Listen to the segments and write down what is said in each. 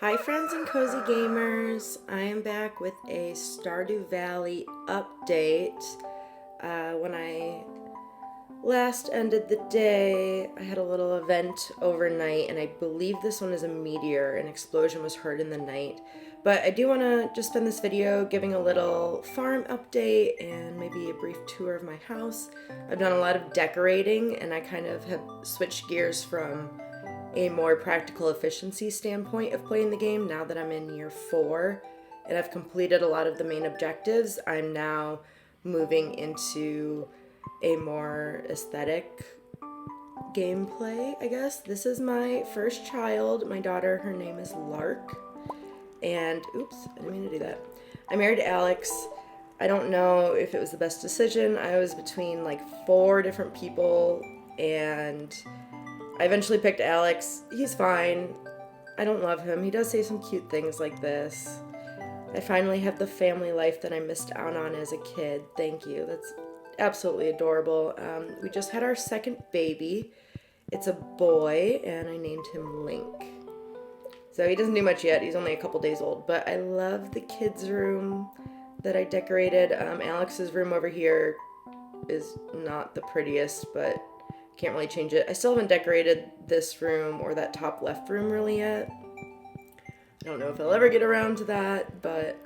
Hi friends and cozy gamers, I am back with a Stardew Valley update. When I last ended the day, I had a little event overnight, and I believe this one is a meteor. An explosion was heard in the night. But I do want to just spend this video giving a little farm update and maybe a brief tour of my house. I've done a lot of decorating, and I kind of have switched gears from a more practical efficiency standpoint of playing the game now that I'm in year 4 and I've completed a lot of the main objectives. I'm now moving into a more aesthetic gameplay, I guess. This is my first child, my daughter. Her name is Lark. And oops, I didn't mean to do that. I married Alex. I don't know if it was the best decision. I was between like 4 different people, and I eventually picked Alex. He's fine. I don't love him. He does say some cute things like this. I finally have the family life that I missed out on as a kid. Thank you. That's absolutely adorable. We just had our second baby. It's a boy, and I named him Link. So he doesn't do much yet. He's only a couple days old. But I love the kids' room that I decorated. Alex's room over here is not the prettiest, but can't really change it. I still haven't decorated this room or that top left room really yet. I don't know if I'll ever get around to that, but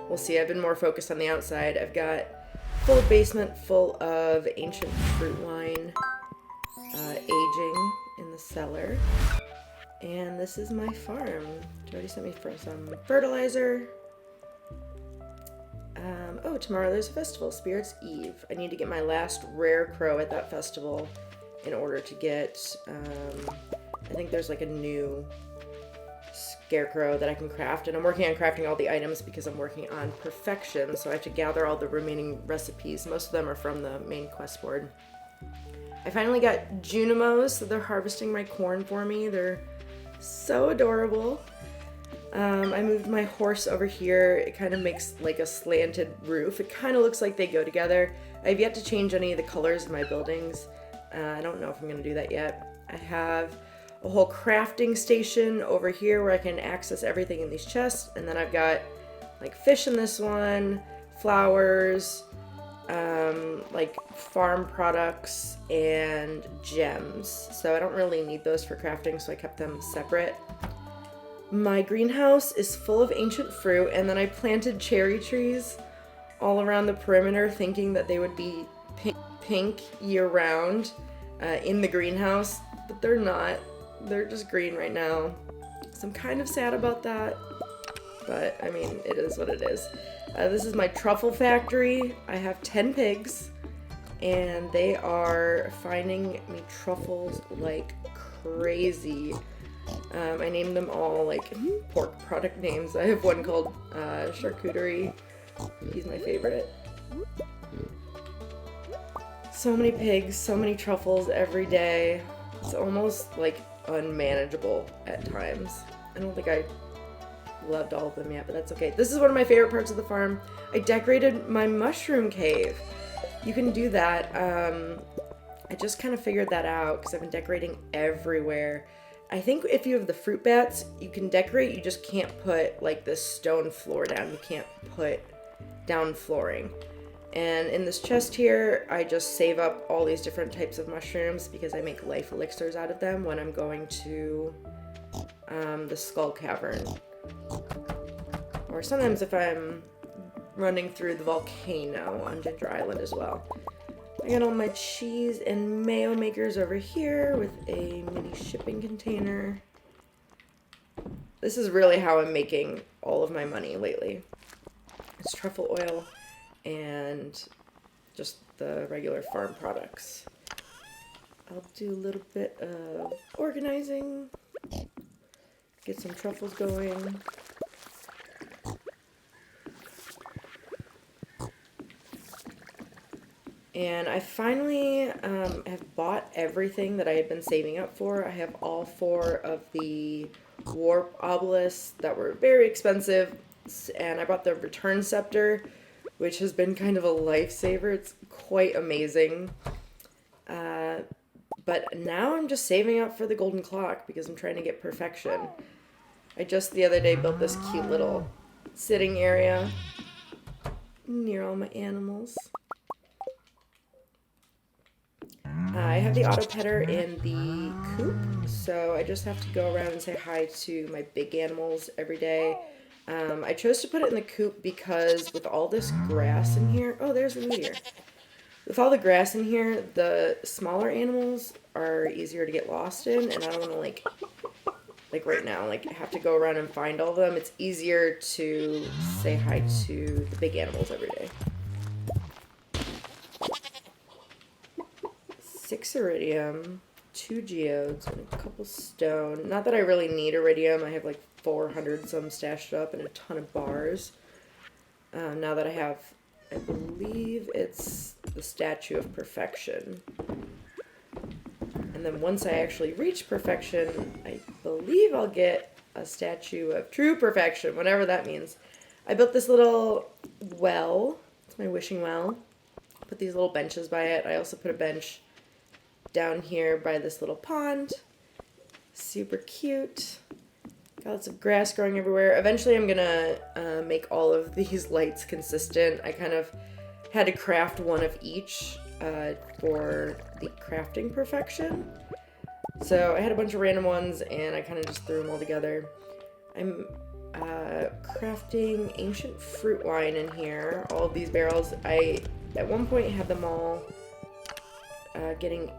we'll see. I've been more focused on the outside. I've got full basement full of ancient fruit wine aging in the cellar. And this is my farm. She already sent me for some fertilizer. Oh, tomorrow there's a festival, Spirit's Eve. I need to get my last rare crow at that festival in order to get, I think there's like a new scarecrow that I can craft, and I'm working on crafting all the items because I'm working on perfection, so I have to gather all the remaining recipes. Most of them are from the main quest board. I finally got Junimos, so they're harvesting my corn for me. They're so adorable. I moved my horse over here. It kind of makes like a slanted roof. It kind of looks like they go together. I've yet to change any of the colors of my buildings. I don't know if I'm going to do that yet. I have a whole crafting station over here where I can access everything in these chests. And then I've got like fish in this one, flowers, like farm products, and gems. So I don't really need those for crafting, so I kept them separate. My greenhouse is full of ancient fruit, and then I planted cherry trees all around the perimeter thinking that they would be pink year-round in the greenhouse, but they're not. They're just green right now. So I'm kind of sad about that, but I mean, it is what it is. This is my Truffle Factory. I have 10 pigs, and they are finding me truffles like crazy. I named them all like pork product names. I have one called Charcuterie. He's my favorite. So many pigs, so many truffles every day. It's almost like unmanageable at times. I don't think I loved all of them yet, but that's okay. This is one of my favorite parts of the farm. I decorated my mushroom cave. You can do that. I just kind of figured that out because I've been decorating everywhere. I think if you have the fruit bats, you can decorate. You just can't put like this stone floor down. You can't put down flooring. And in this chest here, I just save up all these different types of mushrooms because I make life elixirs out of them when I'm going to the Skull Cavern. Or sometimes if I'm running through the volcano on Ginger Island as well. I got all my cheese and mayo makers over here with a mini shipping container. This is really how I'm making all of my money lately. It's truffle oil and just the regular farm products. I'll do a little bit of organizing, get some truffles going. And I finally have bought everything that I had been saving up for. I have all 4 of the warp obelisks that were very expensive, and I bought the return scepter, which has been kind of a lifesaver. It's quite amazing. But now I'm just saving up for the golden clock because I'm trying to get perfection. I just the other day built this cute little sitting area near all my animals. I have the auto petter in the coop, so I just have to go around and say hi to my big animals every day. I chose to put it in the coop because with all this grass in here, oh, there's the meteor. With all the grass in here, the smaller animals are easier to get lost in, and I don't want to like right now, like I have to go around and find all of them. It's easier to say hi to the big animals every day. 6 iridium, 2 geodes, and a couple stone. Not that I really need iridium. I have like 400 some stashed up and a ton of bars. Now that I have, I believe it's the Statue of Perfection. And then once I actually reach perfection, I believe I'll get a Statue of True Perfection, whatever that means. I built this little well. It's my wishing well. Put these little benches by it. I also put a bench down here by this little pond. Super cute. Got lots of grass growing everywhere. Eventually I'm gonna make all of these lights consistent. I kind of had to craft one of each for the crafting perfection. So I had a bunch of random ones and I kind of just threw them all together. I'm crafting ancient fruit wine in here. All of these barrels. I at one point had them all getting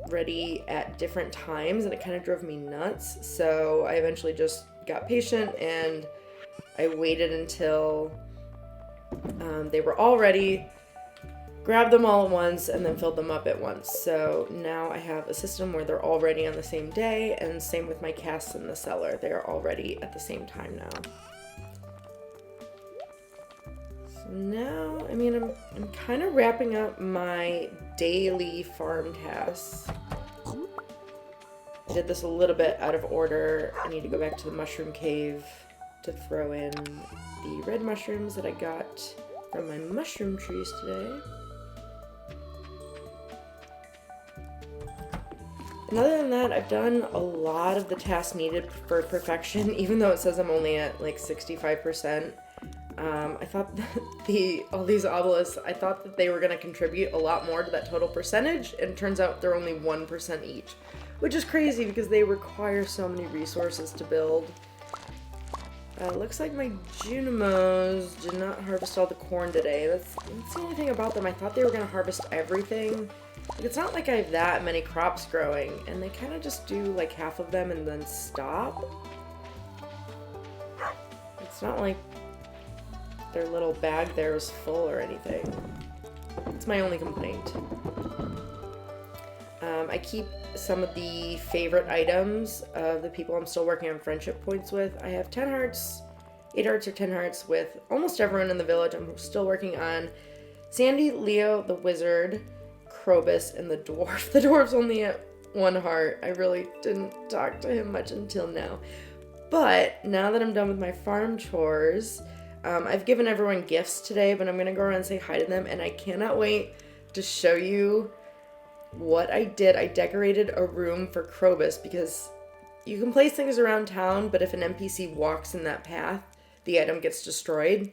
ready at different times and it kind of drove me nuts, so I eventually just got patient and I waited until they were all ready, grabbed them all at once, and then filled them up at once. So now I have a system where they're all ready on the same day, and same with my casts in the cellar. They are all ready at the same time now. So now, I mean, I'm kind of wrapping up my daily farm tasks. I did this a little bit out of order. I need to go back to the mushroom cave to throw in the red mushrooms that I got from my mushroom trees today. And other than that, I've done a lot of the tasks needed for perfection, even though it says I'm only at like 65%. I thought that all these obelisks, I thought that they were going to contribute a lot more to that total percentage, and it turns out they're only 1% each, which is crazy because they require so many resources to build. Looks like my Junimos did not harvest all the corn today. That's the only thing about them. I thought they were going to harvest everything. Like, it's not like I have that many crops growing, and they kind of just do like half of them and then stop. It's not like their little bag there is full or anything. It's my only complaint. I keep some of the favorite items of the people I'm still working on friendship points with. I have 10 hearts, 8 hearts or 10 hearts with almost everyone in the village. I'm still working on Sandy, Leo, the wizard, Krobus, and the dwarf. The dwarf's only at 1 heart. I really didn't talk to him much until now. But now that I'm done with my farm chores, I've given everyone gifts today, but I'm going to go around and say hi to them, and I cannot wait to show you what I did. I decorated a room for Krobus because you can place things around town, but if an NPC walks in that path, the item gets destroyed.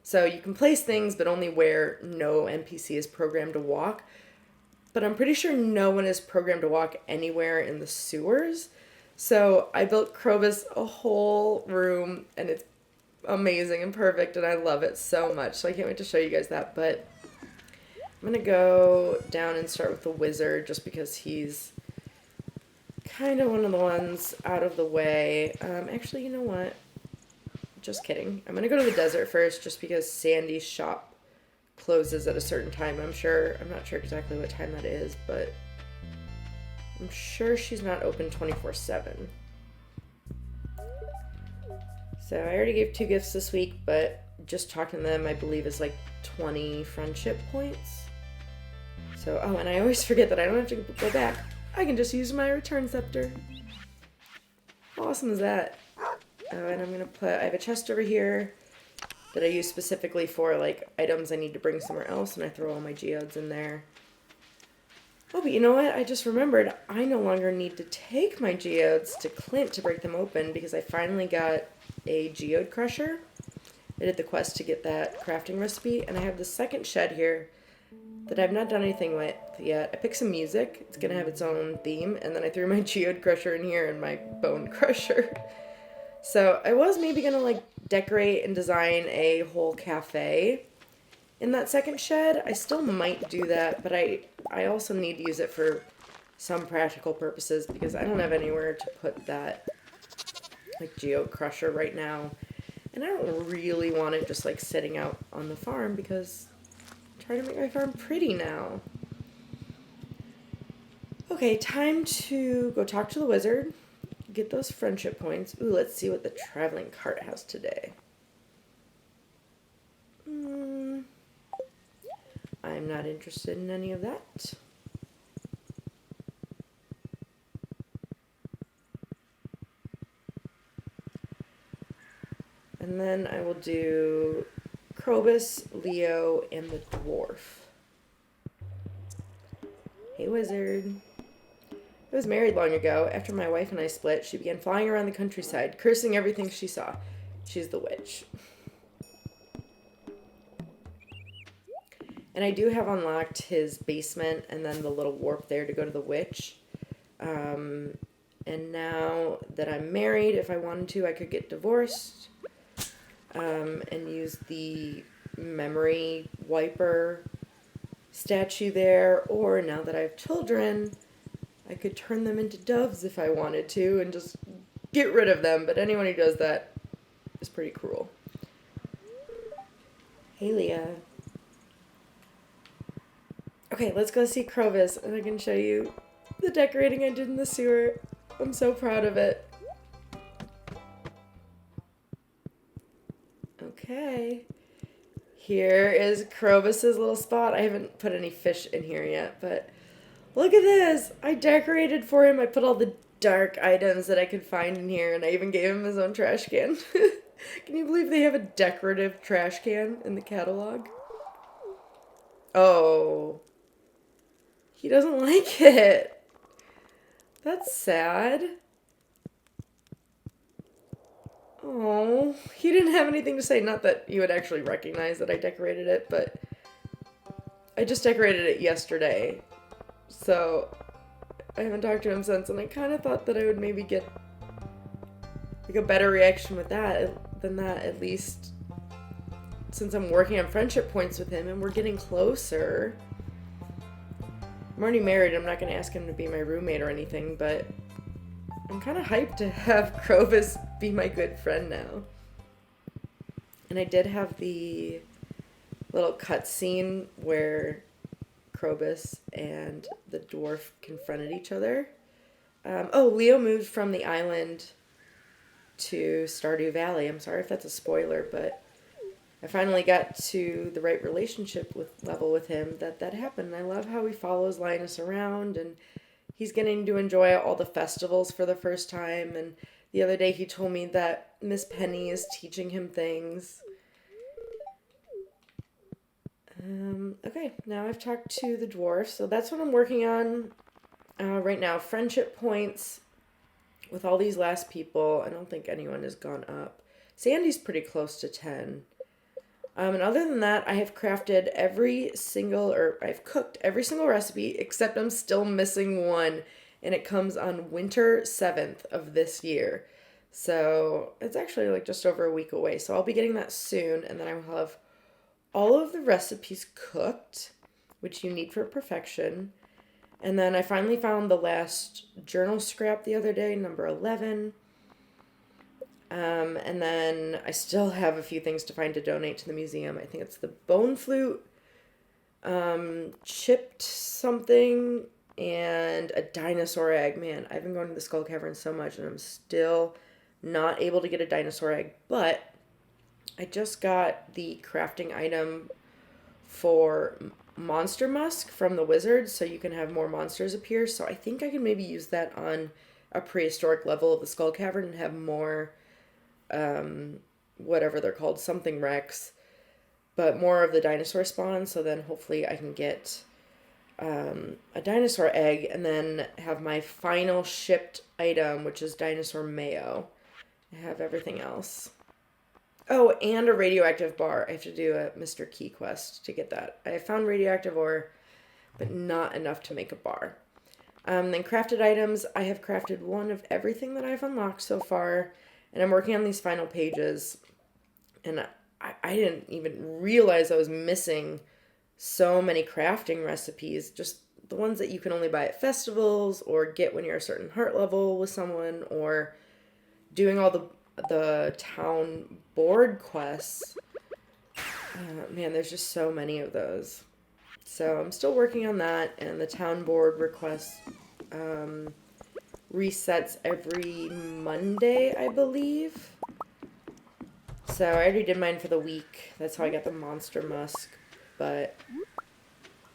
So you can place things, but only where no NPC is programmed to walk. But I'm pretty sure no one is programmed to walk anywhere in the sewers. So I built Krobus a whole room, and it's amazing and perfect, and I love it so much. So I can't wait to show you guys that. But I'm going to go down and start with the wizard just because he's kind of one of the ones out of the way. Actually, you know what? Just kidding. I'm going to go to the desert first just because Sandy's shop closes at a certain time. I'm not sure exactly what time that is, but I'm sure she's not open 24/7. So I already gave 2 gifts this week, but just talking to them, I believe, is like 20 friendship points. So, oh, and I always forget that I don't have to go back. I can just use my return scepter. How awesome is that? Oh, and I have a chest over here that I use specifically for like items I need to bring somewhere else, and I throw all my geodes in there. Oh, but you know what? I just remembered I no longer need to take my geodes to Clint to break them open because I finally got a Geode Crusher. I did the quest to get that crafting recipe, and I have the second shed here that I've not done anything with yet. I picked some music. It's going to have its own theme, and then I threw my Geode Crusher in here and my Bone Crusher. So I was maybe going to like decorate and design a whole cafe in that second shed. I still might do that, but I also need to use it for some practical purposes because I don't have anywhere to put that like Geode Crusher right now. And I don't really want it just like sitting out on the farm because I'm trying to make my farm pretty now. Okay, time to go talk to the wizard, get those friendship points. Ooh, let's see what the traveling cart has today. I'm not interested in any of that. And then I will do Krobus, Leo, and the dwarf. Hey, wizard. I was married long ago. After my wife and I split, she began flying around the countryside, cursing everything she saw. She's the witch. And I do have unlocked his basement and then the little warp there to go to the witch. And now that I'm married, if I wanted to, I could get divorced and use the memory wiper statue there. Or now that I have children, I could turn them into doves if I wanted to and just get rid of them. But anyone who does that is pretty cruel. Hey, Leah. Okay, let's go see Krobus, and I can show you the decorating I did in the sewer. I'm so proud of it. Okay. Here is Krobus's little spot. I haven't put any fish in here yet, but look at this. I decorated for him. I put all the dark items that I could find in here, and I even gave him his own trash can. Can you believe they have a decorative trash can in the catalog? Oh. He doesn't like it. That's sad. Oh, he didn't have anything to say. Not that you would actually recognize that I decorated it, but I just decorated it yesterday. So I haven't talked to him since, and I kind of thought that I would maybe get like a better reaction with that than that, at least since I'm working on friendship points with him and we're getting closer. I'm already married. I'm not going to ask him to be my roommate or anything, but I'm kind of hyped to have Krobus be my good friend now. And I did have the little cutscene where Krobus and the dwarf confronted each other. Leo moved from the island to Stardew Valley. I'm sorry if that's a spoiler, but I finally got to the right relationship level with him that happened. I love how he follows Linus around, and he's getting to enjoy all the festivals for the first time. And the other day he told me that Miss Penny is teaching him things. Okay, now I've talked to the dwarf, so that's what I'm working on right now. Friendship points with all these last people. I don't think anyone has gone up. Sandy's pretty close to 10. And other than that, I have crafted I've cooked every single recipe, except I'm still missing one, and it comes on winter 7th of this year. So it's actually like just over a week away. So I'll be getting that soon, and then I will have all of the recipes cooked, which you need for perfection. And then I finally found the last journal scrap the other day, number 11. And then I still have a few things to find to donate to the museum. I think it's the bone flute, chipped something, and a dinosaur egg. Man, I've been going to the Skull Cavern so much, and I'm still not able to get a dinosaur egg. But I just got the crafting item for Monster Musk from the wizard, so you can have more monsters appear. So I think I can maybe use that on a prehistoric level of the Skull Cavern and have more whatever they're called, something Rex, but more of the dinosaur spawn, so then hopefully I can get a dinosaur egg, and then have my final shipped item, which is dinosaur mayo. I have everything else. Oh, and a radioactive bar. I have to do a Mr. Key quest to get that. I have found radioactive ore, but not enough to make a bar. Then crafted items. I have crafted one of everything that I've unlocked so far, and I'm working on these final pages. And I didn't even realize I was missing so many crafting recipes, just the ones that you can only buy at festivals or get when you're a certain heart level with someone, or doing all the town board quests. Man, there's just so many of those. So I'm still working on that, and the town board request resets every Monday, I believe. So I already did mine for the week. That's how I got the monster musk. But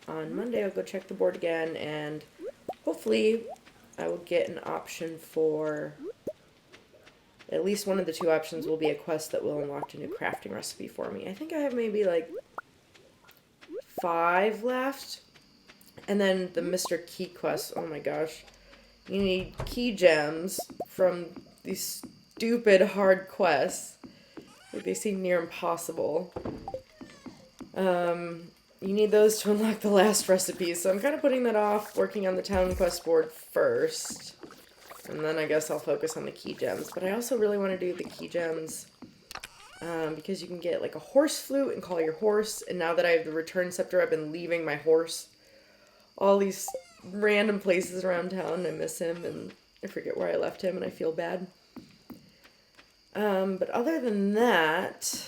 on Monday I'll go check the board again, and hopefully I will get an option for... At least one of the two options will be a quest that will unlock a new crafting recipe for me. I think I have maybe like 5 left. And then the Mr. Key quest. Oh my gosh. You need key gems from these stupid hard quests. Like, they seem near impossible. You need those to unlock the last recipes. So I'm kind of putting that off, working on the town quest board first. And then I guess I'll focus on the key gems. But I also really want to do the key gems because you can get like a horse flute and call your horse. And now that I have the return scepter, I've been leaving my horse all these random places around town. I miss him and I forget where I left him and I feel bad. But other than that,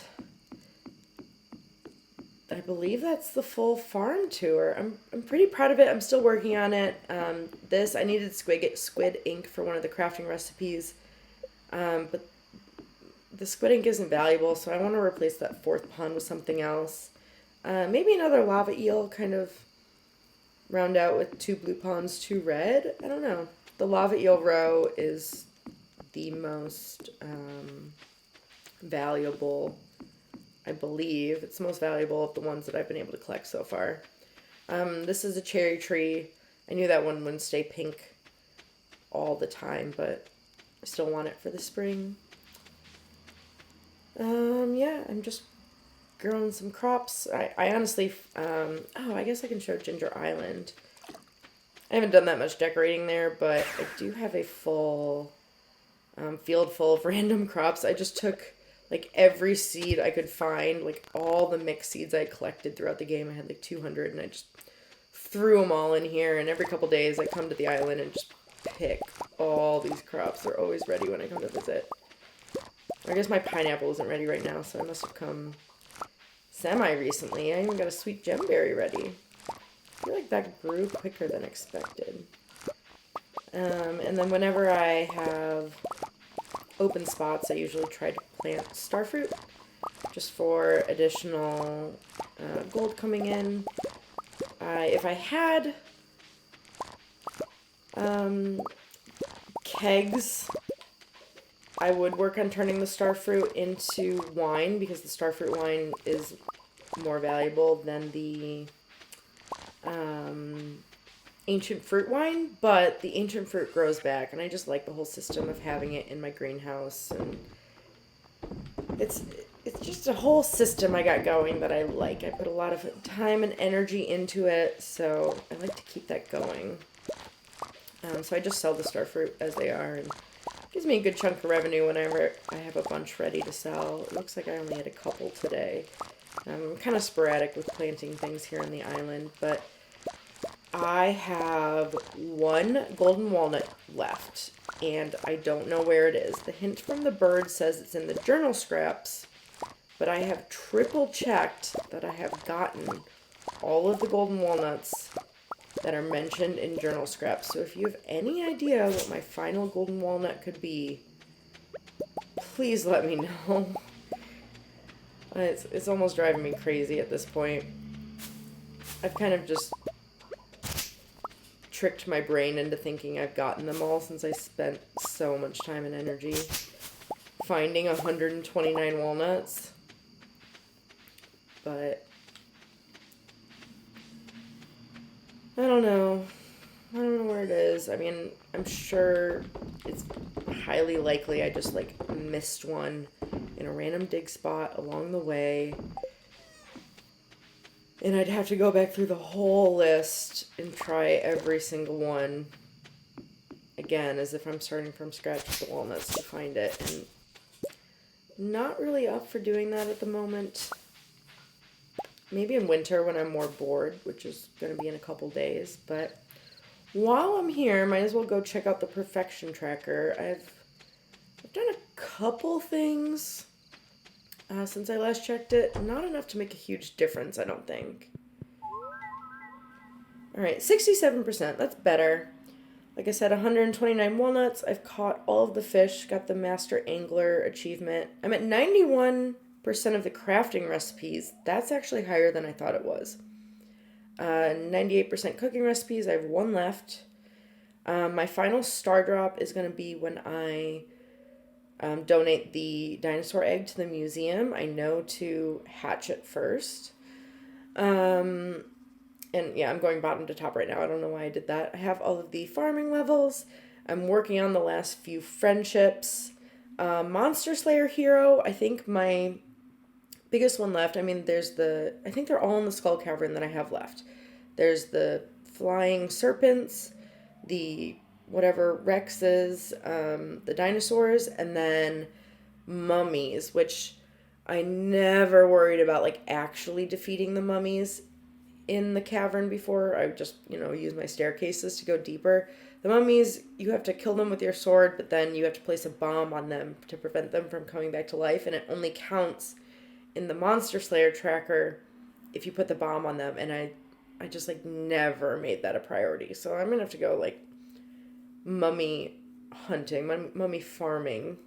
I believe that's the full farm tour. I'm pretty proud of it. I'm still working on it. I needed squid ink for one of the crafting recipes. But the squid ink isn't valuable, so I want to replace that 4th pond with something else. Maybe another lava eel, kind of round out with 2 blue ponds, 2 red. I don't know. The lava eel row is the most valuable, I believe. It's the most valuable of the ones that I've been able to collect so far. This is a cherry tree. I knew that one wouldn't stay pink all the time, but I still want it for the spring. Yeah, I'm just growing some crops. I honestly, I guess I can show Ginger Island. I haven't done that much decorating there, but I do have a full field full of random crops. I just took like every seed I could find, like all the mixed seeds I collected throughout the game. I had like 200, and I just threw them all in here. And every couple days I come to the island and just pick all these crops. They're always ready when I come to visit. I guess my pineapple isn't ready right now, so I must have come semi-recently. I even got a sweet gemberry ready. I feel like that grew quicker than expected. And then whenever I have open spots, I usually try to plant starfruit just for additional gold coming in. If I had kegs, I would work on turning the starfruit into wine, because the starfruit wine is more valuable than the ancient fruit wine, but the ancient fruit grows back, and I just like the whole system of having it in my greenhouse, and it's just a whole system I got going that I like. I put a lot of time and energy into it, so I like to keep that going. So I just sell the starfruit as they are, and it gives me a good chunk of revenue whenever I have a bunch ready to sell. It looks like I only had a couple today. I'm kind of sporadic with planting things here on the island, but I have 1 golden walnut left, and I don't know where it is. The hint from the bird says it's in the journal scraps, but I have triple checked that I have gotten all of the golden walnuts that are mentioned in journal scraps. So if you have any idea what my final golden walnut could be, please let me know. It's almost driving me crazy at this point. I've kind of just tricked my brain into thinking I've gotten them all, since I spent so much time and energy finding 129 walnuts. But I don't know. I don't know where it is. I mean, I'm sure it's highly likely I just like missed one in a random dig spot along the way. And I'd have to go back through the whole list and try every single one again, as if I'm starting from scratch with the walnuts to find it. And not really up for doing that at the moment. Maybe in winter when I'm more bored, which is going to be in a couple days. But while I'm here, might as well go check out the perfection tracker. I've done a couple things since I last checked it. Not enough to make a huge difference, I don't think. Alright, 67%. That's better. Like I said, 129 walnuts. I've caught all of the fish. Got the Master Angler achievement. I'm at 91% of the crafting recipes. That's actually higher than I thought it was. 98% cooking recipes. I have one left. My final star drop is going to be when I donate the dinosaur egg to the museum. I know to hatch it first. And yeah, I'm going bottom to top right now. I don't know why I did that. I have all of the farming levels. I'm working on the last few friendships. Monster Slayer hero, I think my biggest one left. I mean, I think they're all in the Skull Cavern that I have left. There's the flying serpents, the whatever Rexes, the dinosaurs, and then mummies, which I never worried about like actually defeating the mummies in the cavern before. I just, use my staircases to go deeper. The mummies, you have to kill them with your sword, but then you have to place a bomb on them to prevent them from coming back to life, and it only counts in the Monster Slayer tracker if you put the bomb on them, and I just, like, never made that a priority. So I'm gonna have to go, like, mummy hunting, mummy farming.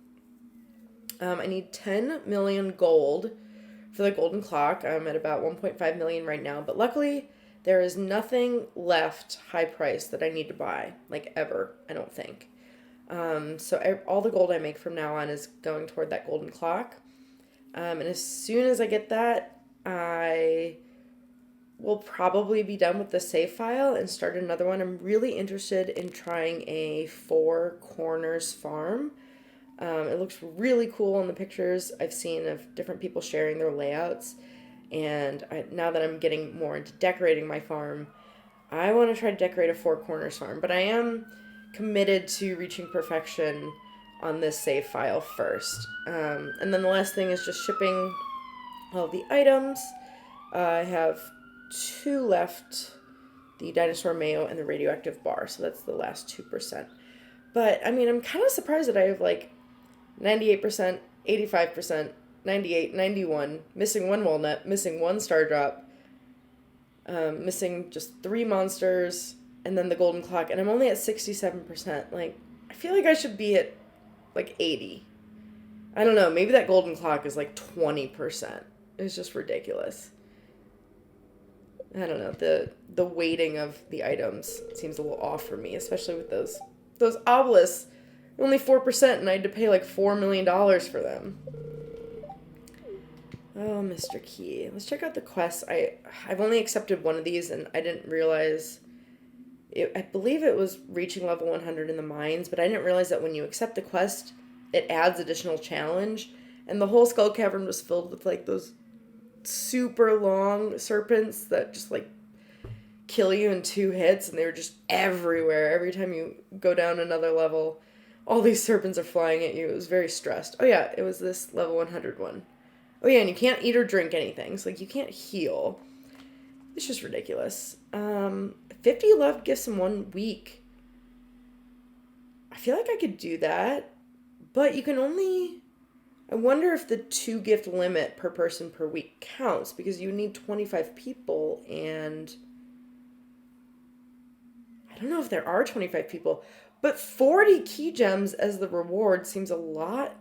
I need 10 million gold for the golden clock. I'm at about 1.5 million right now, but luckily there is nothing left high price that I need to buy, like ever, I don't think. So all the gold I make from now on is going toward that golden clock. And as soon as I get that, I will probably be done with the save file and start another one. I'm really interested in trying a 4 corners farm. It looks really cool in the pictures I've seen of different people sharing their layouts. And now that I'm getting more into decorating my farm, I want to try to decorate a 4 corners farm. But I am committed to reaching perfection on this save file first. And then the last thing is just shipping all the items. I have 2 left, the dinosaur mayo and the radioactive bar. So that's the last 2%. But, I mean, I'm kind of surprised that I have, like, 98%, 85%, 98, 91, missing 1 walnut, missing 1 star drop, missing just 3 monsters, and then the golden clock, and I'm only at 67%. Like, I feel like I should be at, like, 80. I don't know, maybe that golden clock is, like, 20%. It's just ridiculous. I don't know, the weighting of the items seems a little off for me, especially with those obelisks. Only 4%, and I had to pay like $4 million for them. Oh, Mr. Key. Let's check out the quests. I've only accepted one of these, and I didn't realize... I believe it was reaching level 100 in the mines, but I didn't realize that when you accept the quest, it adds additional challenge. And the whole Skull Cavern was filled with like those super long serpents that just like kill you in 2 hits, and they were just everywhere. Every time you go down another level, all these serpents are flying at you. It was very stressed. Oh yeah, it was this level 100 one. Oh yeah, and you can't eat or drink anything. So like you can't heal. It's just ridiculous. 50 love gifts in 1 week. I feel like I could do that. But you can only... I wonder if the 2 gift limit per person per week counts. Because you need 25 people, and... I don't know if there are 25 people. But 40 key gems as the reward seems a lot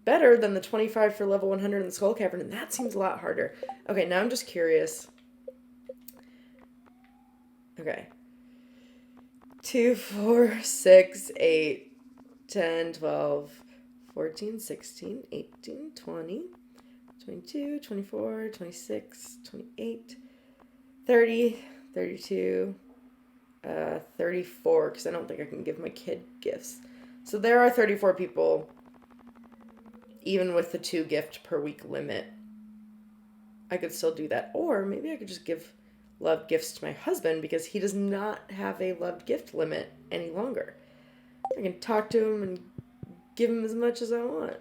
better than the 25 for level 100 in the Skull Cavern, and that seems a lot harder. Okay, now I'm just curious. Okay. 2, 4, 6, 8, 10, 12, 14, 16, 18, 20, 22, 24, 26, 28, 30, 32, 34, because I don't think I can give my kid gifts. So there are 34 people, even with the 2 gift per week limit. I could still do that. Or maybe I could just give love gifts to my husband because he does not have a loved gift limit any longer. I can talk to him and give him as much as I want.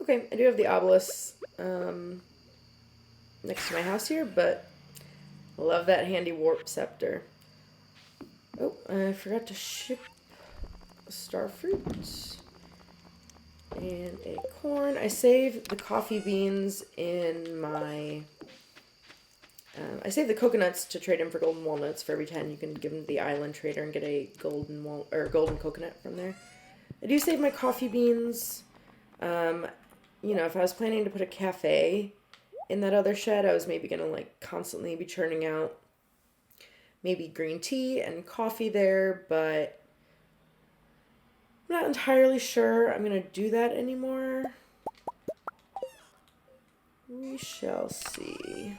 Okay, I do have the obelisk next to my house here, but I love that handy warp scepter. Oh, I forgot to ship a starfruit and a corn. I save the coffee beans in my... I save the coconuts to trade in for golden walnuts. For every 10, you can give them to the island trader and get a golden coconut from there. I do save my coffee beans. You know, if I was planning to put a cafe in that other shed, I was maybe going to like constantly be churning out maybe green tea and coffee there, but I'm not entirely sure I'm going to do that anymore. We shall see.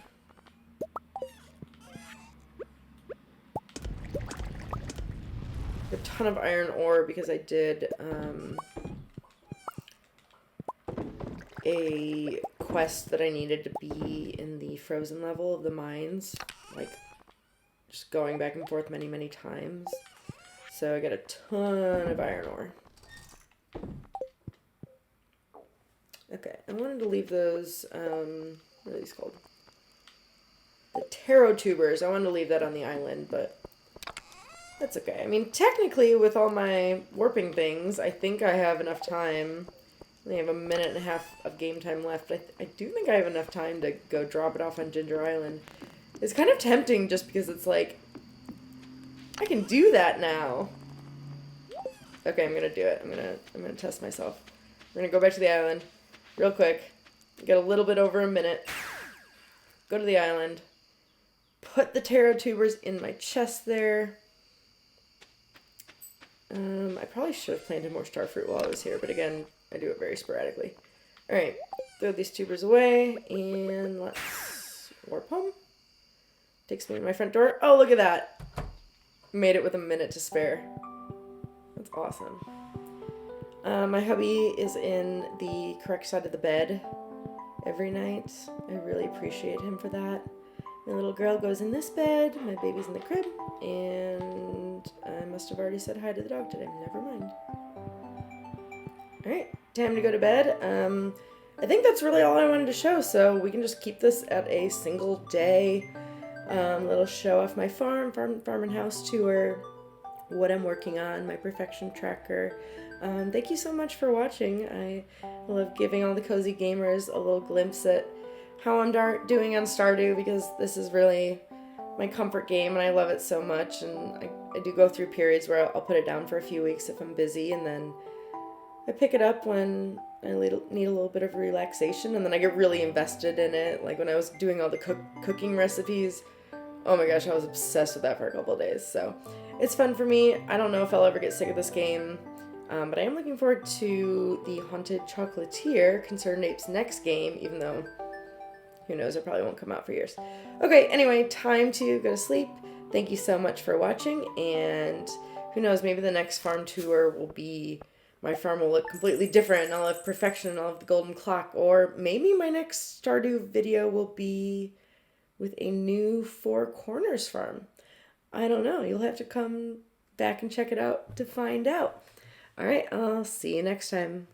A ton of iron ore because I did a quest that I needed to be in the frozen level of the mines, like just going back and forth many, many times. So I got a ton of iron ore. Okay, I wanted to leave those, what are these called? The taro tubers. I wanted to leave that on the island, but that's okay. I mean, technically, with all my warping things, I think I have enough time. I only have a minute and a half of game time left. I do think I have enough time to go drop it off on Ginger Island. It's kind of tempting just because it's like, I can do that now. Okay, I'm gonna do it. I'm gonna test myself. We're gonna go back to the island real quick. Get a little bit over a minute. Go to the island. Put the taro tubers in my chest there. I probably should have planted more starfruit while I was here, but again, I do it very sporadically. Alright, throw these tubers away, and let's warp home. Takes me to my front door. Oh, look at that! Made it with a minute to spare. That's awesome. My hubby is in the correct side of the bed every night. I really appreciate him for that. My little girl goes in this bed, my baby's in the crib, and I must have already said hi to the dog today. Never mind. Alright, time to go to bed. I think that's really all I wanted to show, so we can just keep this at a single day little show off my farm and house tour, what I'm working on, my perfection tracker. Thank you so much for watching. I love giving all the cozy gamers a little glimpse at how I'm doing on Stardew, because this is really my comfort game and I love it so much, and I do go through periods where I'll put it down for a few weeks if I'm busy, and then I pick it up when I need a little bit of relaxation, and then I get really invested in it. Like when I was doing all the cooking recipes, oh my gosh, I was obsessed with that for a couple of days. So it's fun for me. I don't know if I'll ever get sick of this game, but I am looking forward to the Haunted Chocolatier, Concerned Ape's next game, even though who knows, it probably won't come out for years. Okay, anyway, time to go to sleep. Thank you so much for watching, and who knows, maybe the next farm tour will be, my farm will look completely different, and I'll have perfection, and I'll have the golden clock, or maybe my next Stardew video will be with a new Four Corners farm. I don't know, you'll have to come back and check it out to find out. Alright, I'll see you next time.